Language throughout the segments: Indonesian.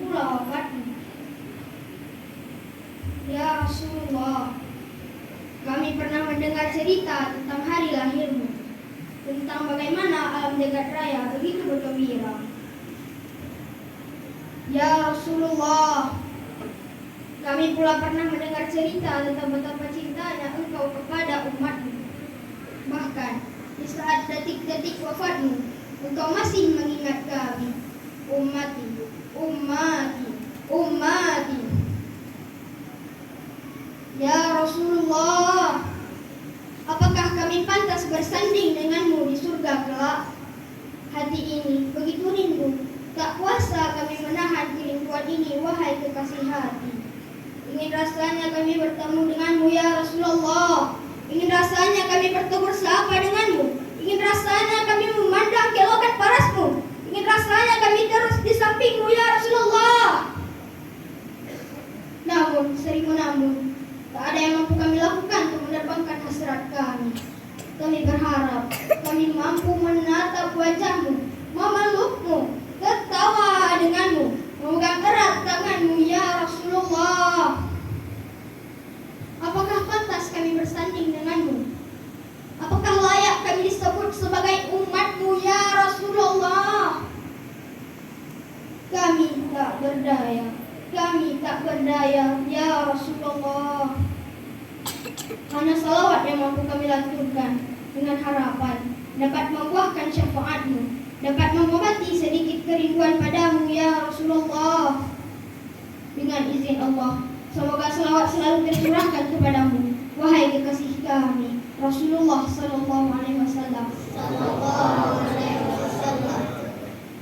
pula wafatmu. Ya Rasulullah, kami pernah mendengar cerita tentang hari lahirmu, tentang bagaimana alam jagat raya begitu bergembira. Ya Rasulullah, kami pula pernah mendengar cerita tentang betapa cintanya engkau kepada umatmu. Bahkan di saat detik-detik wafatmu, engkau masih mengingat kami. Ummati, ummati, ummati. Ya Rasulullah, apakah kami pantas bersanding denganmu di surga kelak? Hati ini begitu rindu, tak kuasa kami menahan kerinduan ini, wahai kekasih hati. Ingin rasanya kami bertemu denganmu ya Rasulullah. Ingin rasanya kami bertegur sapa denganmu. Ingin rasanya kami memandang kelokan parasmu. Ingin rasanya kami terus di sampingmu ya Rasulullah. Namun, seribu namun, tak ada yang mampu kami lakukan untuk menerbangkan hasrat kami. Kami berharap kami mampu menatap wajahmu, memelukmu, tertawa denganmu, memegang erat tanganmu ya Rasulullah. Apakah pantas kami bersanding denganmu? Apakah layak kami disebut sebagai umatmu ya Rasulullah? Kami tak berdaya. Kami tak berdaya ya Rasulullah. Hanya salawat yang mampu kami lantunkan dengan harapan dapat membuahkan syafaatmu, dapat mengobati sedikit kerinduan padamu ya Rasulullah. Dengan izin Allah, semoga salawat selalu tercurahkan kepadamu, wahai kekasih kami Rasulullah sallallahu alaihi wasallam.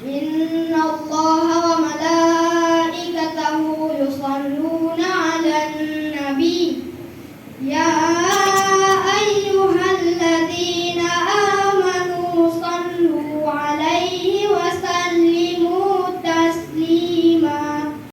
Inna Allah